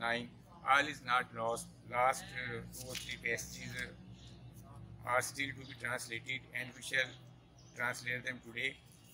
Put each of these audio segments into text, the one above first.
9 all is not lost. Last 2 or 3 passages are still to be translated and we shall translate them today.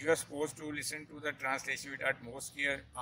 You are supposed to listen to the translation with utmost care.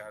4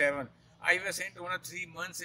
7, I was sent on a 3 months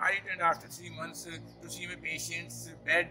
I returned after 3 months to see my patient's bed,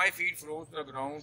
my feet froze to the ground,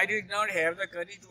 I did not have the courage to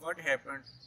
What happened,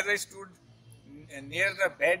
As I stood near the bed,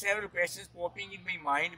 several questions popping in my mind,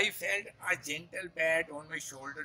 I felt a gentle pat on my shoulder,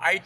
I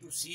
to see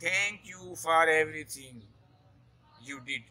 Thank you for everything you did,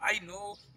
I know,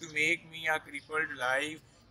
to make me a crippled life,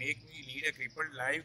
make me lead a crippled life,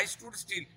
I stood still,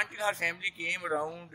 Until her family came around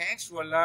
Thanks to Allah,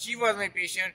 She was my patient,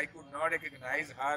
I could not recognize her,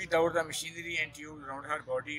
Without the machinery and tubes around her body,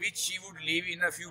which she would leave in a few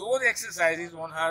those exercises on her,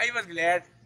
I was glad,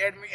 that my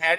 had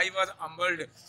I was humbled,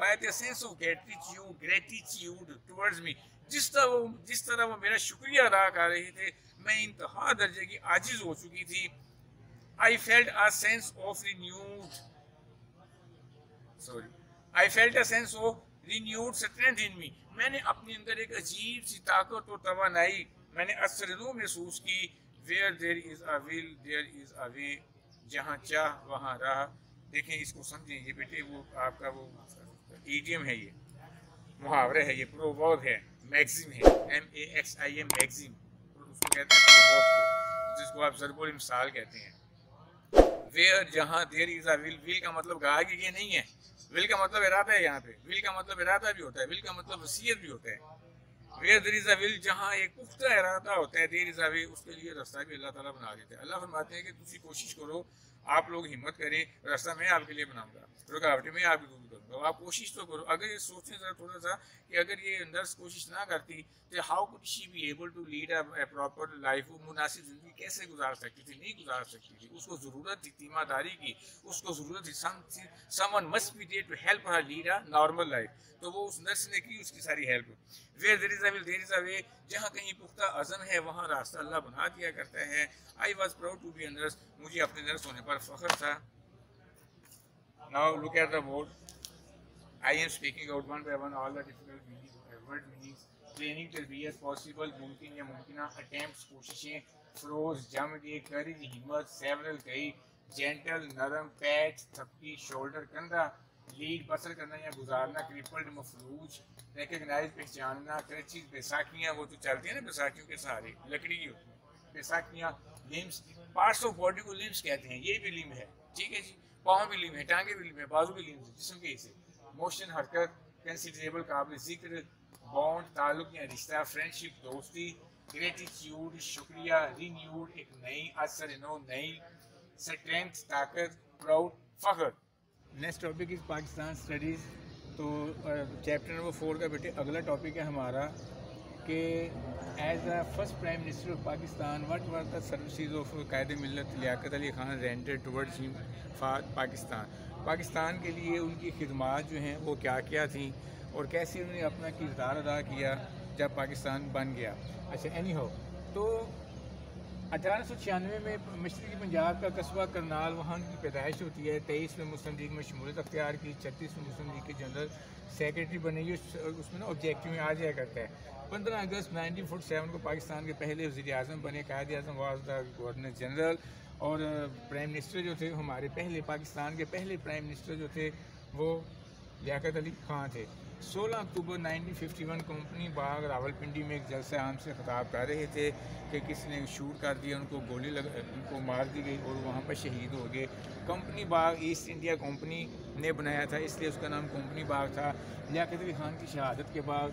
By the sense of gratitude towards me, جس طرح وہ میرا شکریہ ادا کر رہے تھے میں انتہا درجے کی عاجز ہو چکی تھی. I felt a sense of renewed strength in me. میں نے اپنے اندر ایک عجیب سی طاقت اور توانائی میں نے اثر محسوس کی. Where there is a will there is a way. جہاں چاہ وہاں راہ. دیکھیں اس کو سمجھیں, یہ بیٹے وہ آپ کا وہ ایڈیم ہے, یہ محاورہ ہے, یہ پروورب ہے, میگزم ہے, MAXIM میگزم, اس کو کہتے ہیں پروورب, جس کو آپ ضرب المثال کہتے ہیں. ویئر جہاں دیر از اے ول, ول کا مطلب گاہ کی یہ نہیں ہے, ول کا مطلب ارادہ ہے. یہاں پہ ول کا مطلب ارادہ بھی ہوتا ہے, ول کا مطلب وصیت بھی ہوتا ہے. ویئر دیر از اے ول, جہاں ایک پختہ ارادہ ہوتا ہے, دیر از اے وے, اس کے لیے راستہ بھی اللہ تعالیٰ بنا دیتے ہیں. اللہ فرماتے ہیں کہ تسی کوشش کرو, آپ لوگ ہمت کریں, راستہ میں آپ کے لیے بناؤں گا, رکاوٹیں میں آپ کی دور کروں گا. آپ کوشش تو کرو. اگر یہ سوچیں ذرا تھوڑا سا کہ اگر یہ نرس کوشش نہ کرتی تو how could she be able to lead a proper life, وہ مناسب زندگی کیسے گزار سکتی تھی؟ نہیں گزار سکتی تھی. اس کو ضرورت تھی تیمہ داری کی, اس کو ضرورت تھی someone must be there to help her lead a normal life. تو وہ اس نرس نے کی اس کی ساری help. Where there is a will there is a way, جہاں کہیں پختہ عزم ہے وہاں راستہ اللہ بنا دیا کرتا ہے. I was proud to be a nurse, مجھے اپنے نرس ہونے پر فخر تھا. Now look at the board. I am speaking out one by one all the difficult word meanings. Training تربیت, possible ممکن یا ممکنہ, attempts کوششیں, فروز جم کے, courage ہمت, several کئی, gentle نرم, pat تھپکی, shoulder کندھا, لیڈ بسر کرنا یا گزارنا, crippled مفلوج, recognize پہچاننا, crutches بیساکھیاں, وہ تو چلتی ہیں نا بیساکھیوں کے سہارے, لکڑی کی ہوتی ہیں بیساکھیاں. limbs, parts of body کو limbs کہتے ہیں, یہ بھی limb ہے, ٹھیک ہے جی. پاؤں بھی لمب ہے, ٹانگیں بھی لمب ہے, بازو بھی لمب ہے, جسم کے حصے. موشن حرکت, کنسیڈریبل قابل ذکر, بانڈ تعلق یا رشتہ, فرینڈشپ دوستی, گریٹیٹیوڈ شکریہ, رینیوڈ ایک نئی, اثر نو نئی, اسٹرینتھ طاقت, پراؤڈ فخر. Next topic is Pakistan studies. تو چیپٹر نمبر 4 کا بیٹے اگلا ٹاپک ہے ہمارا کہ as a first prime minister of Pakistan what were the services of قائد ملت لیاقت علی خان رینڈڈ ٹورڈز ہم فار پاکستان. پاکستان کے لیے ان کی خدمات جو ہیں وہ کیا کیا تھیں اور کیسے انہوں نے اپنا کردار ادا کیا جب پاکستان بن گیا. اچھا اینی ہو, تو 1896 میں مشرقی پنجاب کا قصبہ کرنال, وہاں ان کی پیدائش ہوتی ہے. 23ویں مسلم لیگ میں شمولیت اختیار کی. 36ویں مسلم لیگ کے جنرل سیکرٹری بنے. اس میں نا آبجیکٹیو میں آ جایا کرتا ہے. 15 اگست 1947 کو پاکستان کے پہلے وزیر اعظم بنے. Quaid Azam was the governor general, اور پرائم منسٹر جو تھے ہمارے پہلے پاکستان کے پہلے پرائم منسٹر جو تھے وہ لیاقت علی خان تھے. 16 اکتوبر 1951 کمپنی باغ راولپنڈی میں ایک جلسہ عام سے خطاب کر رہے تھے کہ کسی نے شوٹ کر دیا, ان کو گولی ان کو مار دی گئی اور وہاں پر شہید ہو گئے. کمپنی باغ ایسٹ انڈیا کمپنی نے بنایا تھا, اس لیے اس کا نام کمپنی باغ تھا. لیاقت علی خان کی شہادت کے بعد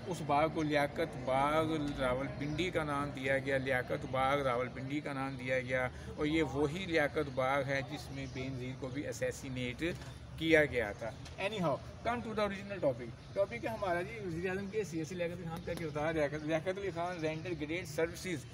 اس باغ کو لیاقت باغ راولپنڈی کا نام دیا گیا, لیاقت باغ راولپنڈی کا نام دیا گیا. اور یہ وہی لیاقت باغ ہے جس میں بینظیر کو بھی اسیسینیٹ کیا گیا تھا. Anyhow come to the original topic ہے ہمارا جی وزیر اعظم کے سیاسی لیاقت علی خان کا کردار. Liaquat Ali Khan render great services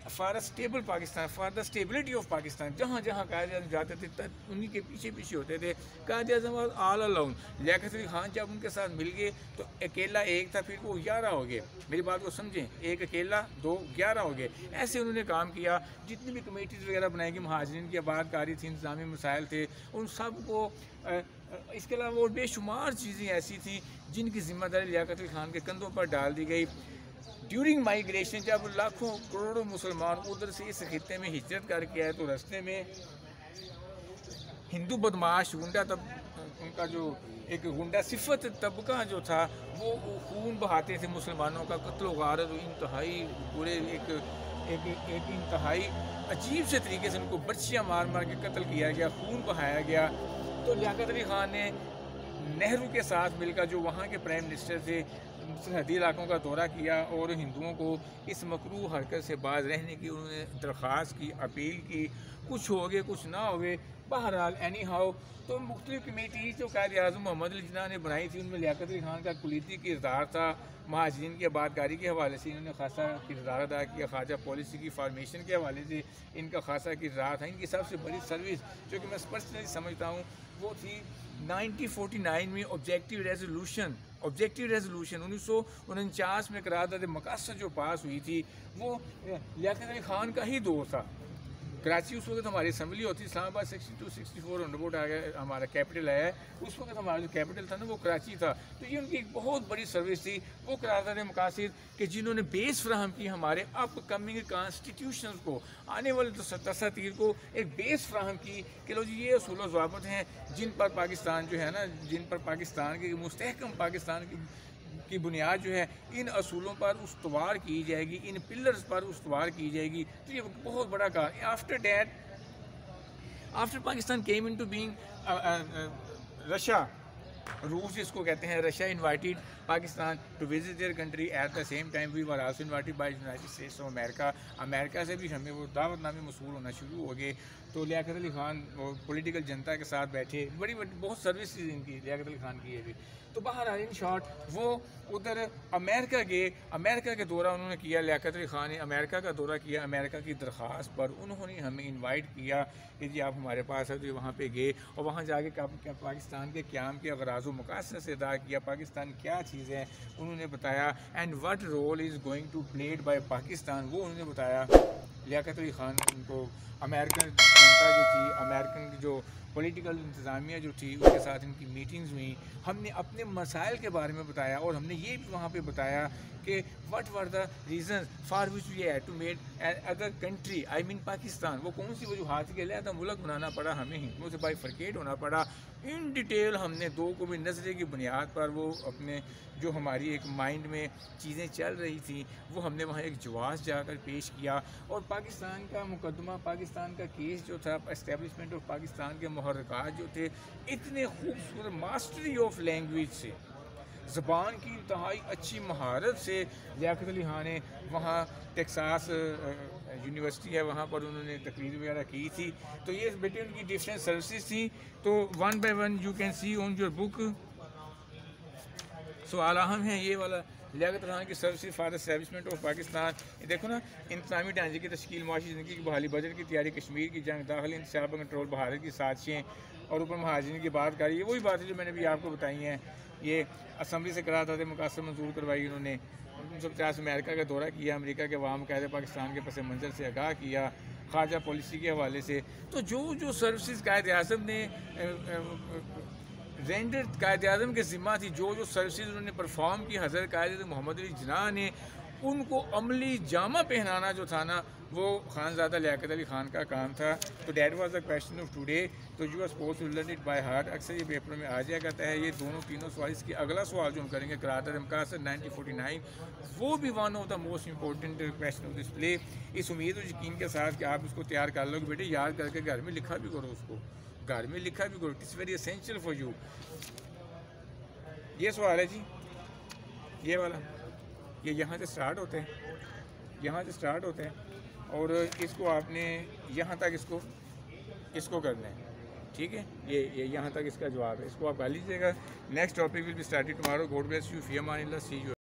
for stable Pakistan, for the stability of Pakistan. جہاں جہاں قائد اعظم جاتے تھے انہی کے پیچھے ہوتے تھے. قائد اعظم آل الاؤن. لیاقت علی خان جب ان کے ساتھ مل گئے تو اکیلا ایک تھا, پھر وہ 11 ہو گئے. میری بات کو سمجھیں, ایک اکیلا 2 11 ہو گئے. ایسے انہوں نے کام کیا. جتنی بھی کمیٹیز وغیرہ بنائی گئی, مہاجرین کی آباد کاری تھی, انتظامی مسائل تھے, ان سب کو اس کے علاوہ اور بے شمار چیزیں ایسی تھیں جن کی ذمہ داری لیاقت علی خان کے کندھوں پر ڈال دی گئی. ڈیورنگ مائیگریشن, جب لاکھوں کروڑوں مسلمان ادھر سے اس خطے میں ہجرت کر کے آئے تو راستے میں ہندو بدماش گنڈا ان کا جو ایک گنڈا صفت طبقہ جو تھا وہ خون بہاتے تھے مسلمانوں کا. قتل و غارت انتہائی پورے ایک انتہائی عجیب سے طریقے سے ان کو برچیاں مار مار کے قتل کیا گیا, خون بہایا گیا. تو لیاقت علی خان نے نہرو کے ساتھ مل کر, جو وہاں کے پرائم منسٹر تھے, سرحدی علاقوں کا دورہ کیا اور ہندوؤں کو اس مکروہ حرکت سے باز رہنے کی انہوں نے درخواست کی, اپیل کی. کچھ ہو گئے کچھ نہ ہوئے, بہرحال اینی ہاؤ. تو مختلف کمیٹیز جو قائد اعظم محمد علی جناح نے بنائی تھی ان میں لیاقت علی خان کا کلیدی کردار تھا. مہاجرین کی آباد کاری کے حوالے سے انہوں نے خاصا کردار ادا کیا. خارجہ پالیسی کی فارمیشن کے حوالے سے ان کا خاصا کردار تھا. ان کی سب سے بڑی سروس جو کہ میں پرسنلی سمجھتا ہوں وہ تھی 1949 میں آبجیکٹیو ریزولوشن 1949 میں قرارداد مقاصد جو پاس ہوئی تھی وہ لیاقت علی خان کا ہی دور تھا. کراچی اس وقت ہماری اسمبلی ہوتی, اسلام آباد 62-64 آن روڈ ہمارا کیپٹل ہے, اس وقت ہمارا جو کیپٹل تھا نا وہ کراچی تھا. تو یہ ان کی ایک بہت بڑی سروس تھی وہ قرارداد مقاصد کہ جنہوں نے بیس فراہم کی ہمارے اپ کمنگ کانسٹیٹیوشن کو, آنے والے دساتیر کو ایک بیس فراہم کی کہ لو جی یہ اصول و ضوابط ہیں جن پر پاکستان جو ہے نا, جن پر پاکستان کے مستحکم پاکستان کی بنیاد جو ہے ان اصولوں پر استوار کی جائے گی, ان پلرز پر استوار کی جائے گی. تو یہ بہت بڑا کار. After Pakistan came into being Russia, روس جس کو کہتے ہیں, Russia invited Pakistan to visit their country at the same time we were also invited by United States of امریکہ. امریکہ سے بھی ہمیں وہ دعوت نامے موصول ہونا شروع ہو گئے. تو لیاقت علی خان پولیٹیکل جنتا کے ساتھ بیٹھے, بڑی بہت سروسز ان کی لیاقت علی خان کی ہے بھی. تو بہرحال ان شارٹ وہ ادھر امریکہ کے دورہ انہوں نے کیا. لیاقت علی خان نے امریکہ کا دورہ کیا. امریکہ کی درخواست پر انہوں نے ہمیں انوائٹ کیا کہ جی آپ ہمارے پاس ہے. تو وہاں پہ گئے اور وہاں جا کے پاکستان کے قیام کے اغراض و مقاصد سے ادا کیا. پاکستان کیا چیز ہے انہوں نے بتایا, and what role is going to played by Pakistan, وہ انہوں نے بتایا. لیاقت علی خان ان کو امریکن جنتا جو تھی, امریکن جو پولیٹیکل انتظامیہ جو تھی اس کے ساتھ ان کی میٹنگز ہوئیں. ہم نے اپنے مسائل کے بارے میں بتایا اور ہم نے یہ بھی وہاں پہ بتایا کہ what were the reasons for which we had to made other country, I mean Pakistan, وہ کون سی وجوہات کے علیحدہ ملک بنانا پڑا, ہمیں ہندوؤں سے بائی فرکیٹ ہونا پڑا. ان ڈیٹیل ہم نے دو قومی نظریے کی بنیاد پر وہ اپنے جو ہماری ایک مائنڈ میں چیزیں چل رہی تھیں وہ ہم نے وہاں ایک جواز جا کر پیش کیا. اور پاکستان کا مقدمہ, پاکستان کا کیس جو تھا, اسٹیبلشمنٹ آف پاکستان کے محرکات جو تھے اتنے خوبصورت ماسٹری آف لینگویج سے, زبان کی انتہائی اچھی مہارت سے لیاقت علی خان نے وہاں ٹیکساس یونیورسٹی ہے وہاں پر انہوں نے تقریر وغیرہ کی تھی. تو یہ بیٹے ان کی ڈفرینٹ سروسز تھیں. تو one by one you can see on your book. سوال اہم ہے یہ والا, لیاقت علی خان کی services for establishment of Pakistan. دیکھو نا, انتظامی ڈھانچے کی تشکیل, معاشی زندگی کی بحالی, بجٹ کی تیاری, کشمیر کی جنگ, داخلی انتشار کنٹرول, بھارت کی سازشیں اور اوپر مہاجرین کی بات کری. یہ وہی باتیں جو میں نے بھی آپ کو بتائی ہیں. یہ اسمبلی سے قرارداد مقاصد منظور کروائی انہوں نے. 1950 امریکہ کا دورہ کیا, امریکہ کے عوام قائد پاکستان کے پس منظر سے آگاہ کیا, خارجہ پالیسی کے حوالے سے. تو جو سروسز قائد اعظم نے رینڈر, قائد اعظم کے ذمہ تھی, جو سروسز انہوں نے پرفارم کی, حضرت قائد محمد علی جناح نے ان کو عملی جامہ پہنانا جو تھا نا وہ خانزادہ لیاقت علی خان کا کام تھا. تو that was the question of today. تو you are supposed to learn it by heart. اکثر یہ پیپر میں آ جایا کرتا ہے یہ تینوں سوال. اس کی اگلا سوال جو ہم کریں گے قرارداد مقاصد 1949, وہ بھی one of the most important question of this play. اس امید و یقین کے ساتھ کہ آپ اس کو تیار کر لو گے. بیٹے یاد کر کے گھر میں لکھا بھی کرو, اس کو گھر میں لکھا بھی کرو. It's very essential for you. یہ سوال ہے جی, یہ والا, یہ یہاں سے سٹارٹ ہوتے ہیں, اور اس کو آپ نے یہاں تک اس کو کرنا ہے. ٹھیک ہے, یہ یہاں تک اس کا جواب ہے. اس کو آپ کر لیجیے گا. Next topic will be started tomorrow. God bless you. فی امان اللہ. سی یو.